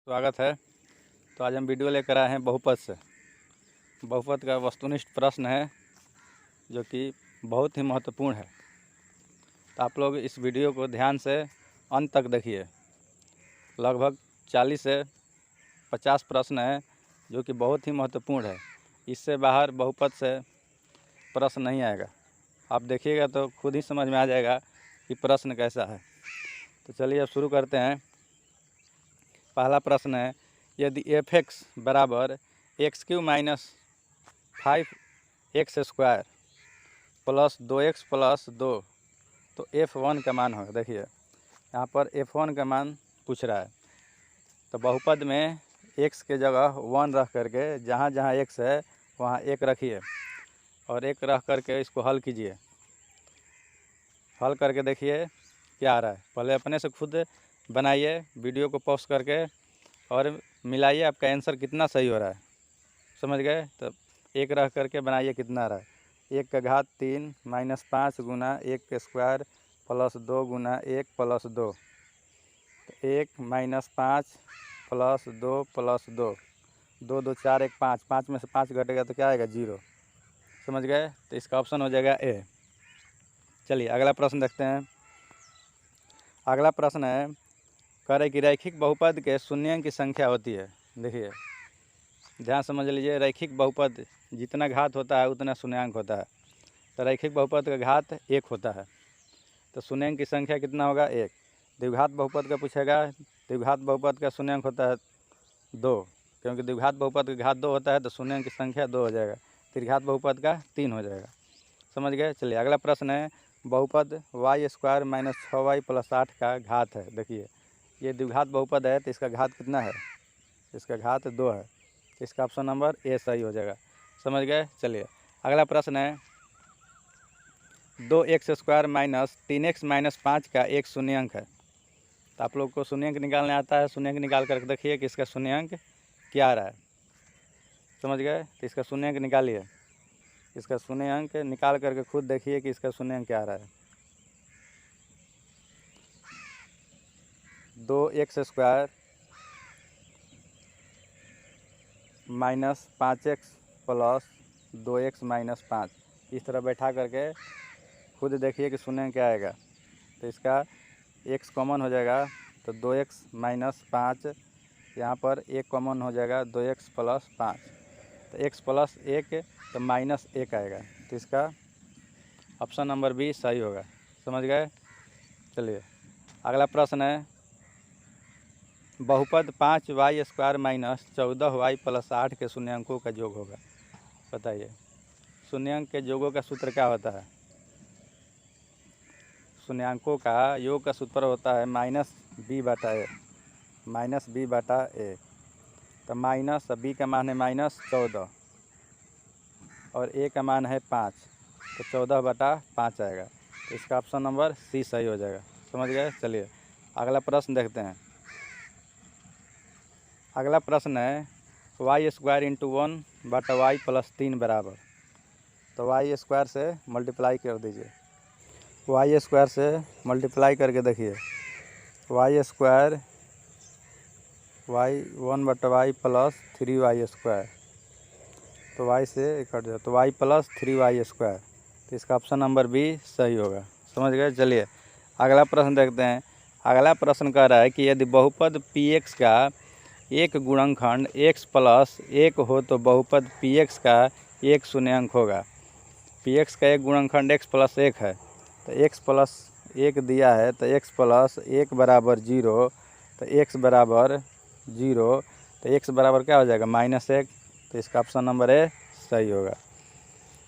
स्वागत है। तो आज हम वीडियो लेकर आए हैं बहुपद से। बहुपद का वस्तुनिष्ठ प्रश्न है जो कि बहुत ही महत्वपूर्ण है। तो आप लोग इस वीडियो को ध्यान से अंत तक देखिए। लगभग 40 से 50 प्रश्न है जो कि बहुत ही महत्वपूर्ण है। इससे बाहर बहुपद से प्रश्न नहीं आएगा। आप देखिएगा तो खुद ही समझ में आ जाएगा कि प्रश्न कैसा है। तो चलिए अब शुरू करते हैं। पहला प्रश्न है, यदि f(x) बराबर x³ minus 5x² plus 2x plus 2 तो f1 का मान होगा। देखिए यहाँ पर f1 का मान पूछ रहा है। तो बहुपद में x के जगह 1 रख करके जहाँ जहाँ x है वहाँ 1 रखिए और 1 रख करके इसको हल कीजिए। हल करके देखिए क्या आ रहा है। पहले अपने से खुद बनाइए, वीडियो को पॉज करके और मिलाइए आपका आंसर कितना सही हो रहा है। समझ गए? तो 1 रख करके बनाइए कितना आ रहा है। 1 का घात 3 माइनस 5 गुना 1 के स्क्वायर प्लस 2 गुना 1 प्लस 2। तो 1 माइनस 5 प्लस 2 प्लस 2, 2 2 4 1 5, 5 में से 5 घटेगा तो क्या आएगा? 0। समझ गए? तो इसका ऑप्शन हो जाएगा ए। चलिए अगला प्रश्न देखते हैं। अगला प्रश्न है, करें कि रैखिक बहुपद के शून्यांक की संख्या होती है। देखिए ध्यान समझ लीजिए, रैखिक बहुपद जितना घात होता है उतना शून्यांक होता है। तो रैखिक बहुपद का घात 1 होता है तो शून्यांक की संख्या कितना होगा? 1। द्विघात बहुपद का पूछेगा, द्विघात बहुपद का शून्यांक होता है 2, क्योंकि द्विघात बहुपद का घात 2 होता है तो शून्यांक की संख्या 2 हो जाएगा। त्रिघात बहुपद का 3 हो जाएगा। समझ गए? चलिए अगला प्रश्न है, बहुपद y² माइनस 6y प्लस 8 का घात है। देखिए ये द्विघात बहुपद है तो इसका घात कितना है? इसका घात 2 है। इसका ऑप्शन नंबर ए सही हो जाएगा। समझ गए? चलिए अगला प्रश्न है, 2x² माइनस 3x माइनस 5 का एक शून्यांक है। तो आप लोग को शून्यांक निकालने आता है, शून्यांक निकाल कर देखिए कि इसका शून्यांक क्या आ रहा है। समझ गए? तो इसका शून्यांक निकालिए। इसका शून्यांक निकाल करके खुद देखिए कि इसका शून्यांक क्या आ रहा है। 2x² minus 5x plus 2x minus 5, इस तरह बैठा करके खुद देखिए कि शून्यांक क्या आएगा। तो इसका x कॉमन हो जाएगा तो 2x माइनस 5, यहाँ पर 1 कॉमन हो जाएगा 2x प्लस 5, तो x प्लस 1 तो माइनस 1 आएगा। तो इसका ऑप्शन नंबर बी सही होगा। समझ गए? चलिए अगला प्रश्न है, बहुपद 5y² माइनस 14y प्लस 8 के शून्यांकों का योग होगा। बताइए शून्यांक के योगों का सूत्र क्या होता है? शून्यांकों का योग का सूत्र होता है माइनस b बटा ए। माइनस b बटा ए। तो माइनस b का मान है माइनस 14 और a का मान है 5, तो 14 बटा 5 आएगा। तो इसका ऑप्शन नंबर सी सही हो जाएगा। समझ गए? चलिए अगला प्रश्न देखते हैं। अगला प्रश्न है, y² इंटू 1 बटा y प्लस 3 बराबर। तो y² से मल्टीप्लाई कर दीजिए। y² से मल्टीप्लाई करके देखिए, y² y1 बटा y प्लस 3y², तो y से कट जाए तो y प्लस 3y²। तो इसका ऑप्शन नंबर बी सही होगा। समझ गए? चलिए अगला प्रश्न देखते हैं। अगला प्रश्न कह रहा है कि यदि बहुपद px का एक गुणनखंड x प्लस 1 हो तो बहुपद px का एक शून्यांक होगा। px का एक गुणनखंड x प्लस 1 है तो x प्लस 1 दिया है तो x प्लस 1 बराबर 0, तो x बराबर 0, तो x बराबर क्या हो जाएगा? -1। तो इसका ऑप्शन नंबर ए सही होगा।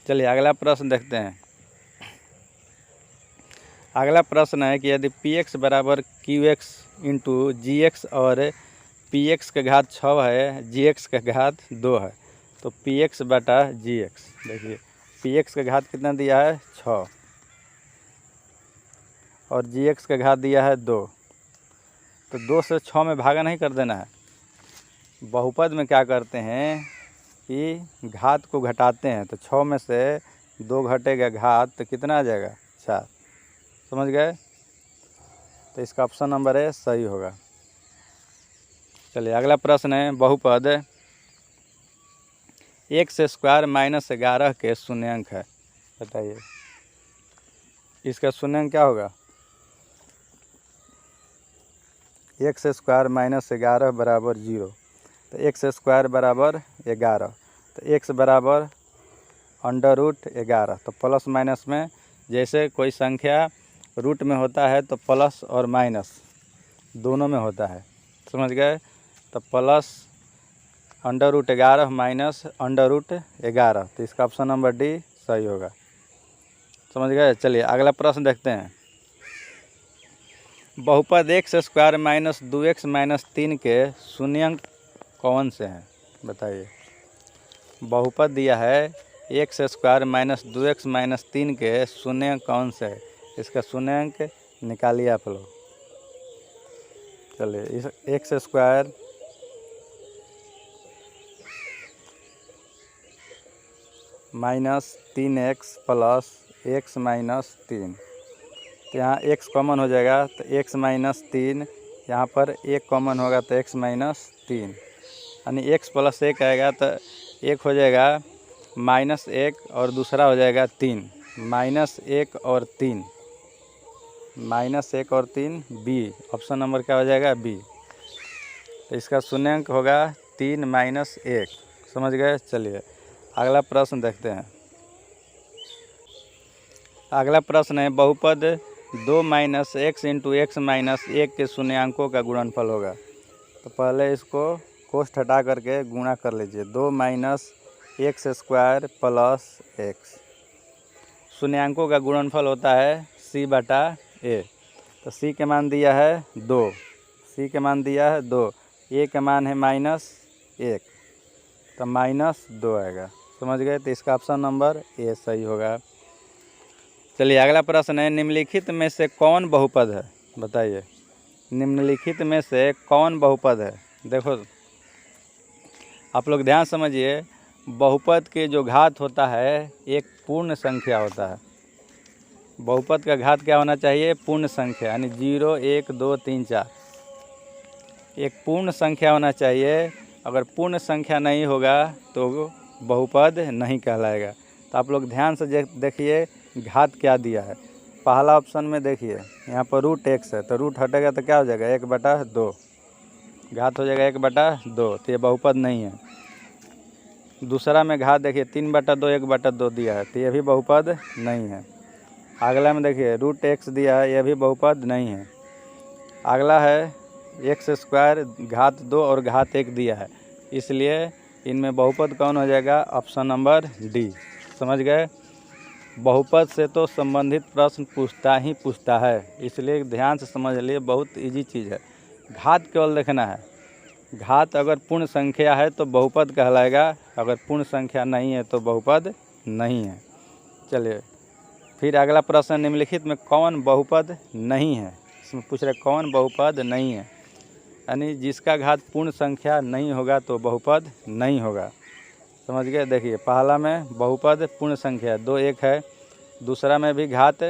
चलिए अगला प्रश्न देखते हैं। अगला प्रश्न है कि यदि px बराबर qx इंटू gx और px का घात 6 है, gx का घात 2 है, तो px बटा gx। देखिए px का घात कितना दिया है? 6 और gx का घात दिया है 2, तो 2 से 6 में भागा नहीं कर देना है। बहुपद में क्या करते हैं कि घात को घटाते हैं, तो 6 में से 2 घटेगा घात तो कितना आ जाएगा? 4। समझ गए? तो इसका ऑप्शन नंबर ए सही होगा। चलिए अगला प्रश्न है बहुपद x स्क्वायर माइनस 11 के शून्यांक है, बताइए इसका शून्यांक क्या होगा। x स्क्वायर माइनस 11 बराबर 0, तो x स्क्वायर बराबर 11, तो x बराबर √11। तो प्लस माइनस में जैसे कोई संख्या रूट में होता है तो प्लस और माइनस दोनों में होता है, समझ गए। तो प्लस √11 माइनस √11, तो इसका ऑप्शन नंबर डी सही होगा, समझ गए। चलिए अगला प्रश्न देखते हैं। बहुपद x square minus 2x minus 3 के शून्यांक कौन से हैं, बताइए। बहुपद दिया है x square minus 2x minus 3 के शून्यांक कौन से है, इसका शून्यांक निकालिए आप लोग। चलिए इस x square minus 3x plus x minus 3, तो यहाँ x कॉमन हो जाएगा तो x माइनस 3, यहाँ पर एक कॉमन होगा तो x माइनस 3, यानी x प्लस 1 आएगा तो एक हो जाएगा -1 और दूसरा हो जाएगा 3, -1 और 3, -1 और 3 बी, ऑप्शन नंबर क्या हो जाएगा बी। तो इसका शून्यांक होगा 3 - 1, समझ गए। चलिए अगला प्रश्न देखते हैं। अगला प्रश्न है बहुपद 2 - x × x - 1 के शून्यांकों का गुणनफल होगा। तो पहले इसको कोष्ठ हटा करके गुणा कर लीजिए, 2 - x स्क्वायर प्लस x, शून्यांकों का गुणनफल होता है c/a। तो c के मान दिया है 2, c के मान दिया है 2, a का मान है -1, तो -2 आएगा, समझ गए। तो इसका ऑप्शन नंबर ए सही होगा। चलिए अगला प्रश्न है निम्नलिखित में से कौन बहुपद है, बताइए। निम्नलिखित में से कौन बहुपद है। देखो आप लोग ध्यान समझिए, बहुपद के जो घात होता है एक पूर्ण संख्या होता है। बहुपद का घात क्या होना चाहिए, पूर्ण संख्या, यानी 0 1 2 3 4, एक पूर्ण संख्या होना चाहिए। अगर पूर्ण संख्या नहीं होगा तो बहुपद नहीं कहलाएगा। तो आप लोग ध्यान से देखिए घात क्या दिया है। पहला ऑप्शन में देखिए यहाँ पर √x है, तो रूट हटेगा तो क्या हो जाएगा 1/2, घात हो जाएगा 1/2, तो ये बहुपद नहीं है। दूसरा में घात देखिए 3/2 1/2 दिया है, तो ये भी बहुपद नहीं है। अगला में देखिए √x दिया है, यह भी बहुपद नहीं है। अगला है x स्क्वायर घात 2 और घात 1 दिया है, इसलिए इनमें बहुपद कौन हो जाएगा, ऑप्शन नंबर डी, समझ गए। बहुपद से तो संबंधित प्रश्न पूछता है, इसलिए ध्यान से समझ लिए, बहुत इजी चीज़ है। घात केवल देखना है, घात अगर पूर्ण संख्या है तो बहुपद कहलाएगा, अगर पूर्ण संख्या नहीं है तो बहुपद नहीं है। चलिए फिर अगला प्रश्न निम्नलिखित में कौन बहुपद नहीं है, इसमें पूछ रहे कौन बहुपद नहीं है, यानी जिसका घात पूर्ण संख्या नहीं होगा तो बहुपद नहीं होगा, समझ गए। देखिए पहला में बहुपद पूर्ण संख्या 2 1 है, दूसरा में भी घात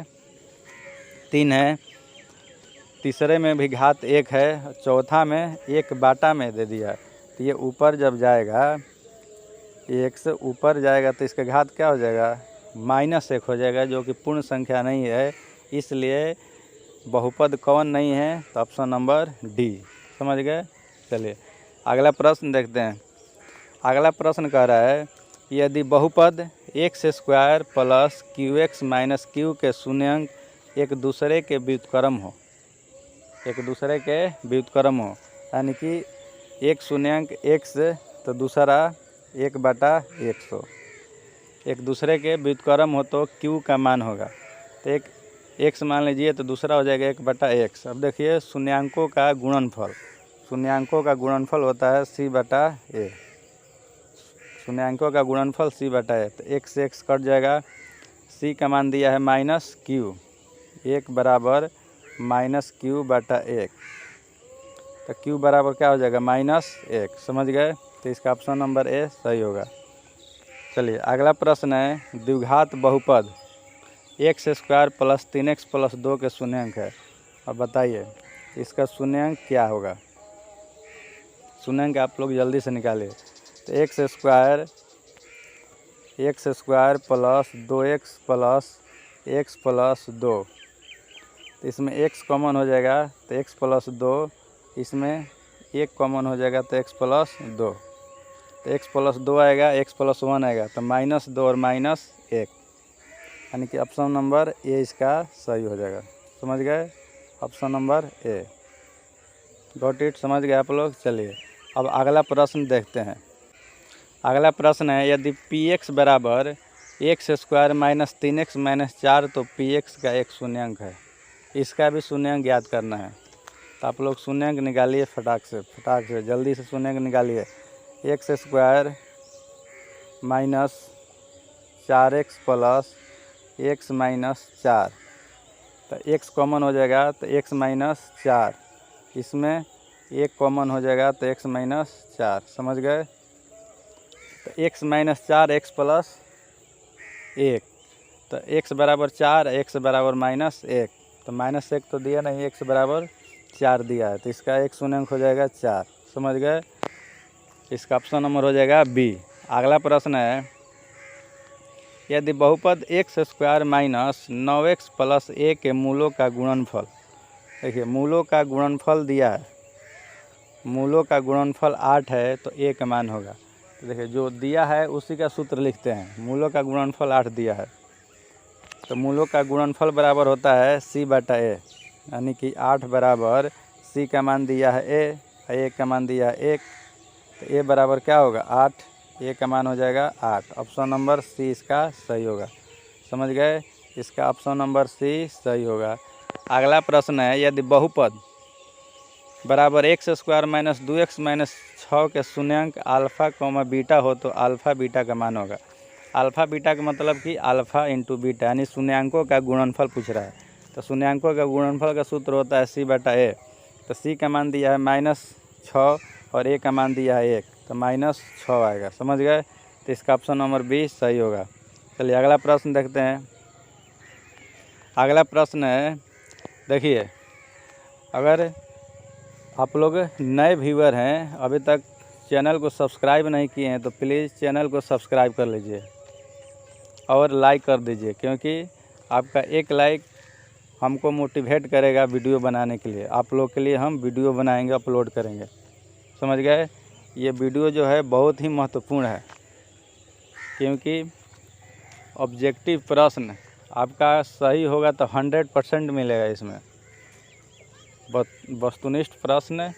3 है, तीसरे में भी घात 1 है, चौथा में 1/2 में दे दिया। तो ये ऊपर जब जाएगा, 1 से ऊपर जाएगा तो इसका घात क्या हो जाएगा, -1 हो जाएगा, जो कि पूर्ण संख्या नहीं है, इसलिए बहुपद कौन नहीं है, तो ऑप्शन नंबर डी, समझ गए। चलिए अगला प्रश्न देखते हैं। अगला प्रश्न कह रहा है यदि बहुपद x square plus qx minus q के शून्यांक एक दूसरे के व्युत्क्रम हो, यानी कि एक शून्यांक x तो दूसरा 1/100, एक दूसरे के व्युत्क्रम हो तो q का मान होगा। तो एक x मान लीजिए तो दूसरा हो जाएगा 1/x। अब देखिए शून्यांकों का गुणनफल होता है c/a, शून्यांकों का गुणनफल c/a। तो x से x कट जाएगा, c का मान दिया है -q, 1 बराबर -q/1, तो q बराबर क्या हो जाएगा -1, समझ गए। तो इसका ऑप्शन नंबर ए सही होगा। चलिए अगला प्रश्न है द्विघात बहुपद x square plus 3x plus 2 के शून्यांक है। अब बताइए इसका शून्यांक क्या होगा। शून्यांक आप लोग जल्दी से निकालिए। तो x square plus 2x plus x plus 2, तो इसमें x कॉमन हो जाएगा तो x प्लस 2, इसमें 1 कॉमन हो जाएगा तो x प्लस 2, तो x प्लस 2 आएगा, x प्लस 1 आएगा, तो -2 और -1, यानी कि ऑप्शन नंबर ए इसका सही हो जाएगा। समझ गए? Option number A. Got it? समझ गए आप लोग? चलिए अब अगला प्रश्न देखते हैं। अगला प्रश्न है, यदि px बराबर x square minus 3x minus 4 तो px का एक शून्यांक है। इसका भी शून्यांक ज्ञात करना है। तो आप लोग शून्यांक निकालिए फटाक से जल्दी से शून्यांक निकालिए। X square minus 4x plus x minus 4, तो x कॉमन हो जाएगा तो x माइनस 4, इसमें 1 कॉमन हो जाएगा तो x माइनस 4। समझ गए? तो x माइनस 4 x प्लस 1, तो x बराबर 4, x बराबर -1, तो -1 तो दिया नहीं, x बराबर 4 दिया है, तो इसका एक शून्यांक हो जाएगा 4। समझ गए? इसका ऑप्शन नंबर हो जाएगा बी। अगला प्रश्न है, यदि बहुपद x square minus 9x plus a के मूलों का गुणनफल, देखिए मूलों का गुणनफल दिया है, मूलों का गुणनफल 8 है तो a का मान होगा। तो देखिए जो दिया है उसी का सूत्र लिखते हैं। मूलों का गुणनफल 8 दिया है तो मूलों का गुणनफल बराबर होता है c/a, यानी कि 8 बराबर c का मान दिया है a का मान दिया है 1, तो a बराबर क्या होगा 8, a का मान हो जाएगा 8। ऑप्शन नंबर सी इसका सही होगा। समझ गए? इसका ऑप्शन नंबर सी सही होगा। अगला प्रश्न है, यदि बहुपद बराबर x square minus 2x minus 6 के शून्यांक अल्फ़ा कॉमा बीटा हो तो अल्फ़ा बीटा का मान होगा। अल्फ़ा बीटा का मतलब कि अल्फ़ा इंटू बीटा, यानी शून्यांकों का गुणनफल पूछ रहा है। तो शून्यांकों का गुणनफल का सूत्र होता है c/a। तो c का मान दिया है -6 और a का मान दिया है 1, तो -6 आएगा। समझ गए? तो इसका ऑप्शन नंबर बी सही होगा। चलिए अगला प्रश्न देखते हैं। अगला प्रश्न है, देखिए अगर आप लोग नए व्यूअर हैं, अभी तक चैनल को सब्सक्राइब नहीं किए हैं, तो प्लीज़ चैनल को सब्सक्राइब कर लीजिए और लाइक कर दीजिए, क्योंकि आपका एक लाइक हमको मोटिवेट करेगा वीडियो बनाने के लिए। आप लोग के लिए हम वीडियो बनाएंगे, अपलोड करेंगे। समझ गए? ये वीडियो जो है बहुत ही महत्वपूर्ण है, क्योंकि ऑब्जेक्टिव प्रश्न आपका सही होगा तो 100% मिलेगा इसमें। वस्तुनिष्ठ प्रश्न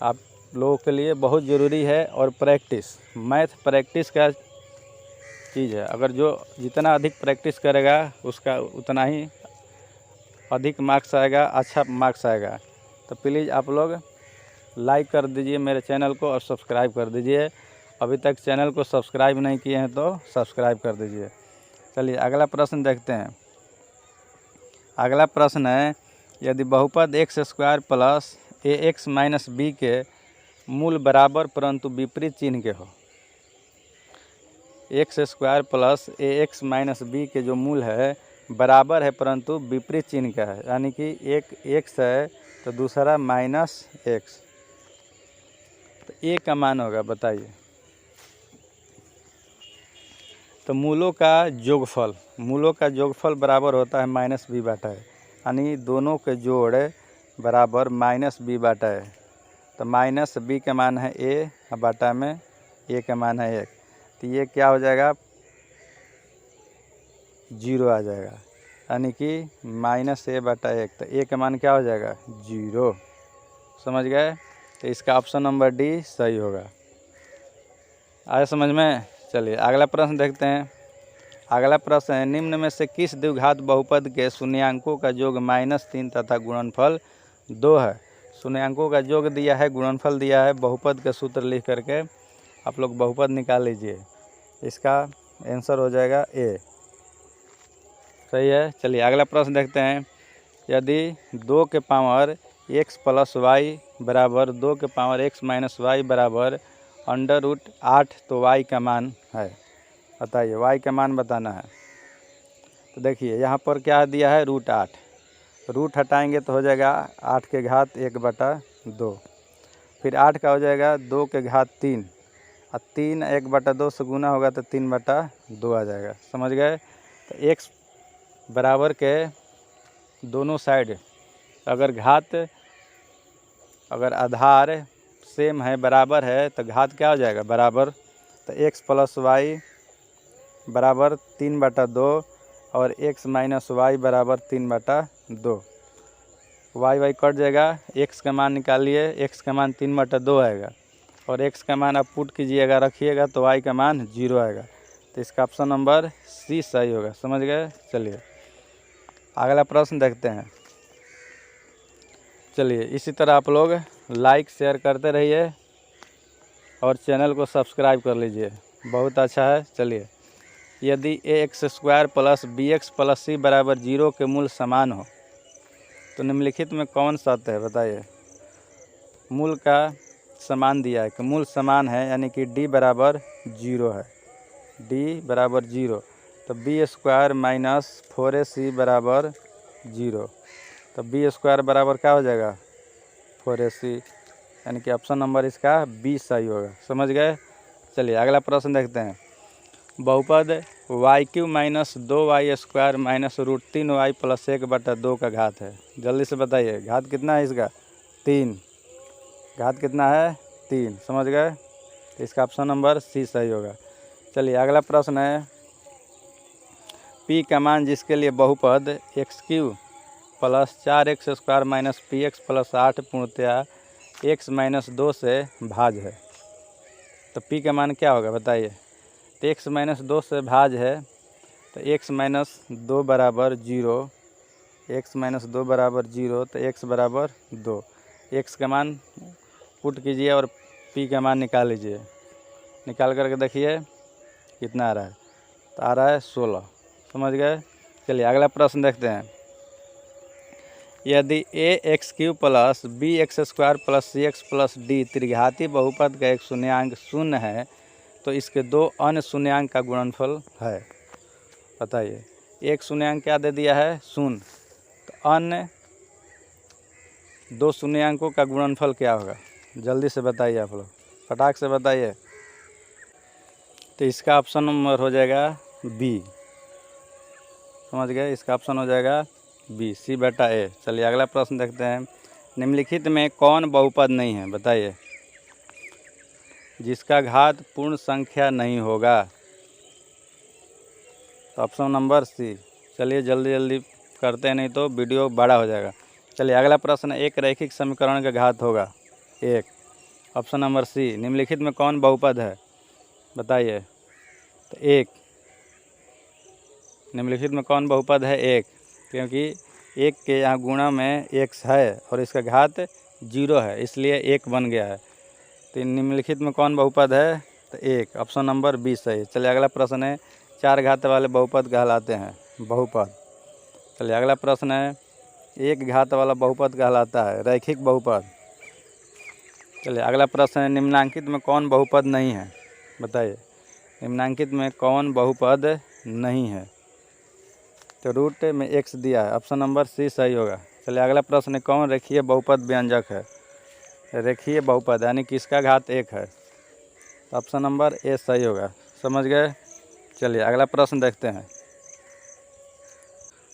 आप लोगों के लिए बहुत ज़रूरी है। और प्रैक्टिस, मैथ प्रैक्टिस का चीज़ है। अगर जो जितना अधिक प्रैक्टिस करेगा उसका उतना ही अधिक मार्क्स आएगा, अच्छा मार्क्स आएगा। तो प्लीज़ आप लोग लाइक कर दीजिए मेरे चैनल को और सब्सक्राइब कर दीजिए। अभी तक चैनल को सब्सक्राइब नहीं किए हैं तो सब्सक्राइब कर दीजिए। चलिए अगला प्रश्न देखते हैं। अगला प्रश्न है, यदि बहुपद x square plus ax minus b के मूल बराबर परंतु विपरीत चिन्ह के हो। X square plus ax minus b के जो मूल है बराबर है परंतु विपरीत चिन्ह का है, यानी कि एक x है तो दूसरा -x, तो a का मान होगा, बताइए। तो मूलों का जोगफल बराबर होता है -b/a, यानी दोनों के जोड़ बराबर -b/a। तो -b का मान है a, बाटा में a का मान है 1, तो ये क्या हो जाएगा 0 आ जाएगा, यानी कि -a/1, तो a का मान क्या हो जाएगा 0। समझ गए? तो इसका ऑप्शन नंबर डी सही होगा। आया समझ में? चलिए अगला प्रश्न देखते हैं। अगला प्रश्न है, निम्न में से किस द्विघात बहुपद के शून्यांकों का योग -3 तथा गुणनफल 2 है। शून्यांकों का योग दिया है, गुणनफल दिया है, बहुपद का सूत्र लिख करके आप लोग बहुपद निकाल लीजिए। इसका आंसर हो जाएगा ए। सही है। चलिए अगला प्रश्न देखते हैं। यदि 2 के पावर x प्लस वाई बराबर 2 के पावर x माइनस वाई बराबर √8 तो y का मान है, बताइए। y का मान बताना है। तो देखिए यहाँ पर क्या दिया है √8, रूट हटाएंगे तो हो जाएगा 8 के घात 1/2। फिर 8 का हो जाएगा 2 के घात 3 और 3 1/2 से गुना होगा तो 3/2 आ जाएगा। समझ गए। तो x बराबर के दोनों साइड अगर आधार सेम है बराबर है तो घात क्या हो जाएगा बराबर। तो x प्लस वाई बराबर 3/2 और x माइनस वाई बराबर 3/2। वाई कट जाएगा, x का मान निकालिए, x का मान 3/2 आएगा और x का मान आप पुट कीजिएगा रखिएगा तो y का मान 0 आएगा। तो इसका ऑप्शन नंबर सी सही होगा। समझ गए। चलिए अगला प्रश्न देखते हैं। चलिए इसी तरह आप लोग लाइक शेयर करते रहिए और चैनल को सब्सक्राइब कर लीजिए, बहुत अच्छा है। चलिए, यदि ax² plus bx plus c बराबर 0 के मूल समान हो तो निम्नलिखित में कौन सत्य है बताइए। मूल का समान दिया है कि मूल समान है यानी कि d बराबर 0 है, d बराबर 0 तो b² माइनस 4ac बराबर 0। तो b² बराबर क्या हो जाएगा 4ac, यानी कि ऑप्शन नंबर इसका बी सही होगा। समझ गए। चलिए अगला प्रश्न देखते हैं। बहुपद y³ minus 2y² minus √3y plus 1/2 का घात है। जल्दी से बताइए घात कितना है इसका 3। घात कितना है 3। समझ गए। तो इसका ऑप्शन नंबर सी सही होगा। चलिए अगला प्रश्न है। p का मान जिसके लिए बहुपद x³ plus 4x² minus px plus 8 पूर्णतया x माइनस 2 से भाज्य है। तो p का मान क्या होगा बताइए। तो x माइनस 2 से भाज्य है तो x माइनस 2 बराबर 0, x माइनस 2 बराबर 0 तो x बराबर 2। x का मान पुट कीजिए और p का मान निकाल लीजिए। निकाल करके देखिए कितना आ रहा है। तो आ रहा है 16। समझ गए। चलिए अगला प्रश्न देखते हैं। यदि ax³ plus bx² plus cx plus d त्रिघाती बहुपद का एक शून्यांक शून्य है तो इसके दो अन्य शून्यांक का गुणनफल है। बताइए एक शून्यांक क्या दे दिया है शून्य, तो अन्य दो शून्यांकों का गुणनफल क्या होगा जल्दी से बताइए आप लोग, फटाक से बताइए। तो इसका ऑप्शन नंबर हो जाएगा बी। समझ गए। इसका ऑप्शन हो जाएगा बी, c/a। चलिए अगला प्रश्न देखते हैं। निम्नलिखित में कौन बहुपद नहीं है बताइए जिसका घात पूर्ण संख्या नहीं होगा। तो ऑप्शन नंबर सी। चलिए जल्दी जल्दी करते हैं नहीं तो वीडियो बड़ा हो जाएगा। चलिए अगला प्रश्न। एक रैखिक समीकरण का घात होगा 1। Option number C. निम्नलिखित में कौन बहुपद है बताइए। तो 1। निम्नलिखित में कौन बहुपद है 1, क्योंकि 1 के यहाँ गुणा में x है और इसका घात 0 है इसलिए 1 बन गया है। तो निम्नलिखित में कौन बहुपद है तो 1। ऑप्शन नंबर बी सही। चलिए अगला प्रश्न है। 4 घात वाले बहुपद कहलाते हैं बहुपद। चलिए अगला प्रश्न है। 1 घात वाला बहुपद कहलाता है रैखिक बहुपद। चलिए अगला प्रश्न है। निम्नांकित में कौन बहुपद नहीं है बताइए। निम्नांकित में कौन बहुपद नहीं है, तो रूट में x दिया है। ऑप्शन नंबर सी सही होगा। चलिए अगला प्रश्न है। कौन रेखीय बहुपद व्यंजक है। रेखीय बहुपद यानी कि इसका घात 1 है। तो ऑप्शन नंबर ए सही होगा। समझ गए। चलिए अगला प्रश्न देखते हैं।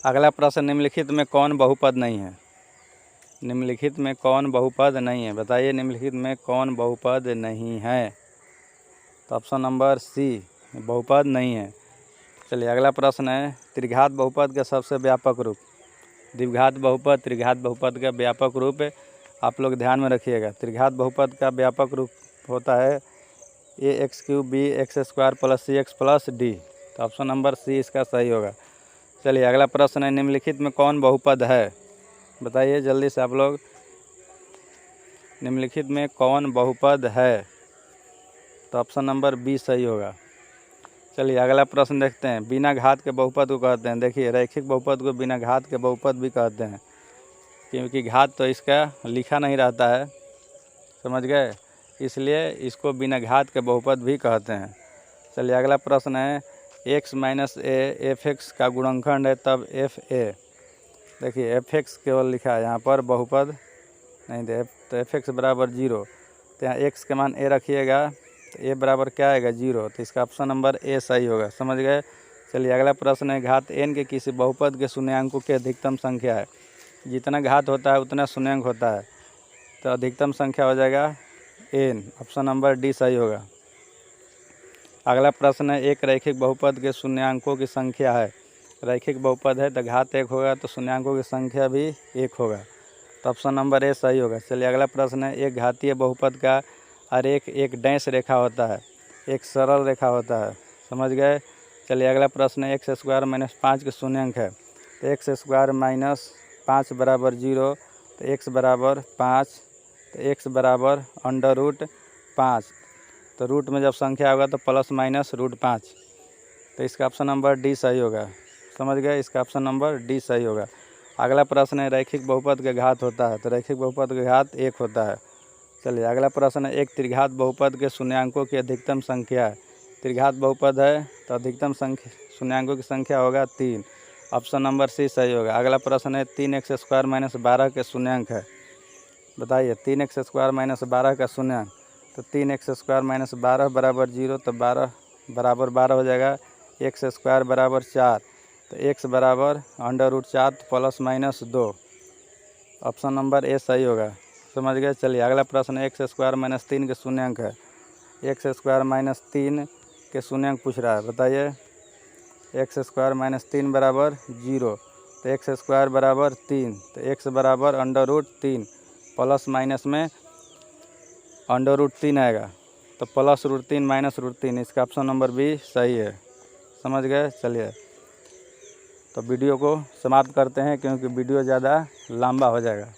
अगला प्रश्न। निम्नलिखित में कौन बहुपद नहीं है। निम्नलिखित में कौन बहुपद नहीं है बताइए। निम्नलिखित में कौन बहुपद नहीं है, तो ऑप्शन नंबर सी बहुपद नहीं है। चलिए अगला प्रश्न है। त्रिघात बहुपद का सबसे व्यापक रूप। द्विघात बहुपद त्रिघात बहुपद का व्यापक रूप आप लोग ध्यान में रखिएगा। त्रिघात बहुपद का व्यापक रूप होता है ax³ bx² plus cx plus d। तो ऑप्शन नंबर सी इसका सही होगा। चलिए अगला प्रश्न है। निम्नलिखित में कौन बहुपद है बताइए जल्दी से आप लोग। निम्नलिखित में कौन बहुपद है, तो ऑप्शन नंबर बी सही होगा। चलिए अगला प्रश्न देखते हैं। बिना घात के बहुपद को कहते हैं। देखिए रैखिक बहुपद को बिना घात के बहुपद भी कहते हैं, क्योंकि घात तो इसका लिखा नहीं रहता है। समझ गए। इसलिए इसको बिना घात के बहुपद भी कहते हैं। चलिए अगला प्रश्न है। x माइनस ए f(x) का गुणनखंड है तब fa। देखिए f(x) केवल लिखा है यहाँ पर बहुपद नहीं दे, तो f(x) बराबर 0 तो यहाँ x का मान a रखिएगा तो a बराबर क्या आएगा 0, तो इसका ऑप्शन नंबर a सही होगा। समझ गए। चलिए अगला प्रश्न है, घात n के किसी बहुपद के शून्यांकों की अधिकतम संख्या है। जितना घात होता है उतना शून्यांक होता है, तो अधिकतम संख्या हो जाएगा n, ऑप्शन नंबर डी सही होगा। अगला प्रश्न है, एक रैखिक बहुपद के शून्यांकों की संख्या है। रैखिक बहुपद है तो घात 1 होगा तो शून्यांकों की संख्या भी 1 होगा, तो ऑप्शन नंबर ए सही होगा। चलिए अगला प्रश्न है, एक घातीय बहुपद का आरेख एक डैश रेखा होता है, एक सरल रेखा होता है। समझ गए। चलिए अगला प्रश्न है, x स्क्वायर माइनस 5 के शून्यांक है, तो x स्क्वायर माइनस 5 बराबर 0, तो x बराबर 5, तो x बराबर √5, तो रूट में जब संख्या होगा तो प्लस माइनस √5, तो इसका ऑप्शन नंबर डी सही होगा। समझ गए, इसका ऑप्शन नंबर डी सही होगा। अगला प्रश्न है, रैखिक बहुपद के घात होता है, तो रैखिक बहुपद के घात 1 होता है। चलिए अगला प्रश्न है, एक त्रिघात बहुपद के शून्यांकों की अधिकतम संख्या है। त्रिघात बहुपद है तो अधिकतम संख्या शून्यांकों की संख्या होगा 3, ऑप्शन नंबर सी सही होगा। अगला प्रश्न है, 3x स्क्वायर माइनस 12 के शून्यांक है। बताइए 3x स्क्वायर माइनस 12 का शून्यांक, तो 3x स्क्वायर माइनस 12 बराबर 0, तो 12 बराबर 12 हो जाएगा। x स्क्वायर बराबर 4, तो x बराबर √4 plus minus 2, option number A सही होगा। समझ गए। चलिए अगला प्रश्न है, x स्क्वायर माइनस 3 के शून्यांक है। x स्क्वायर माइनस 3 के शून्यांक पूछ रहा है। बताइए x स्क्वायर माइनस 3 बराबर 0, तो x स्क्वायर बराबर 3, तो x बराबर √3 प्लस माइनस में √3 आएगा, तो प्लस √3 माइनस √3, इसका ऑप्शन नंबर बी सही है। समझ गए। चलिए तो वीडियो को समाप्त करते हैं, क्योंकि वीडियो ज़्यादा लंबा हो जाएगा,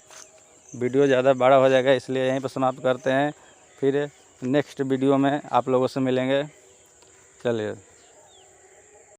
वीडियो ज़्यादा बड़ा हो जाएगा, इसलिए यहीं पर समाप्त करते हैं। फिर नेक्स्ट वीडियो में आप लोगों से मिलेंगे। चलिए।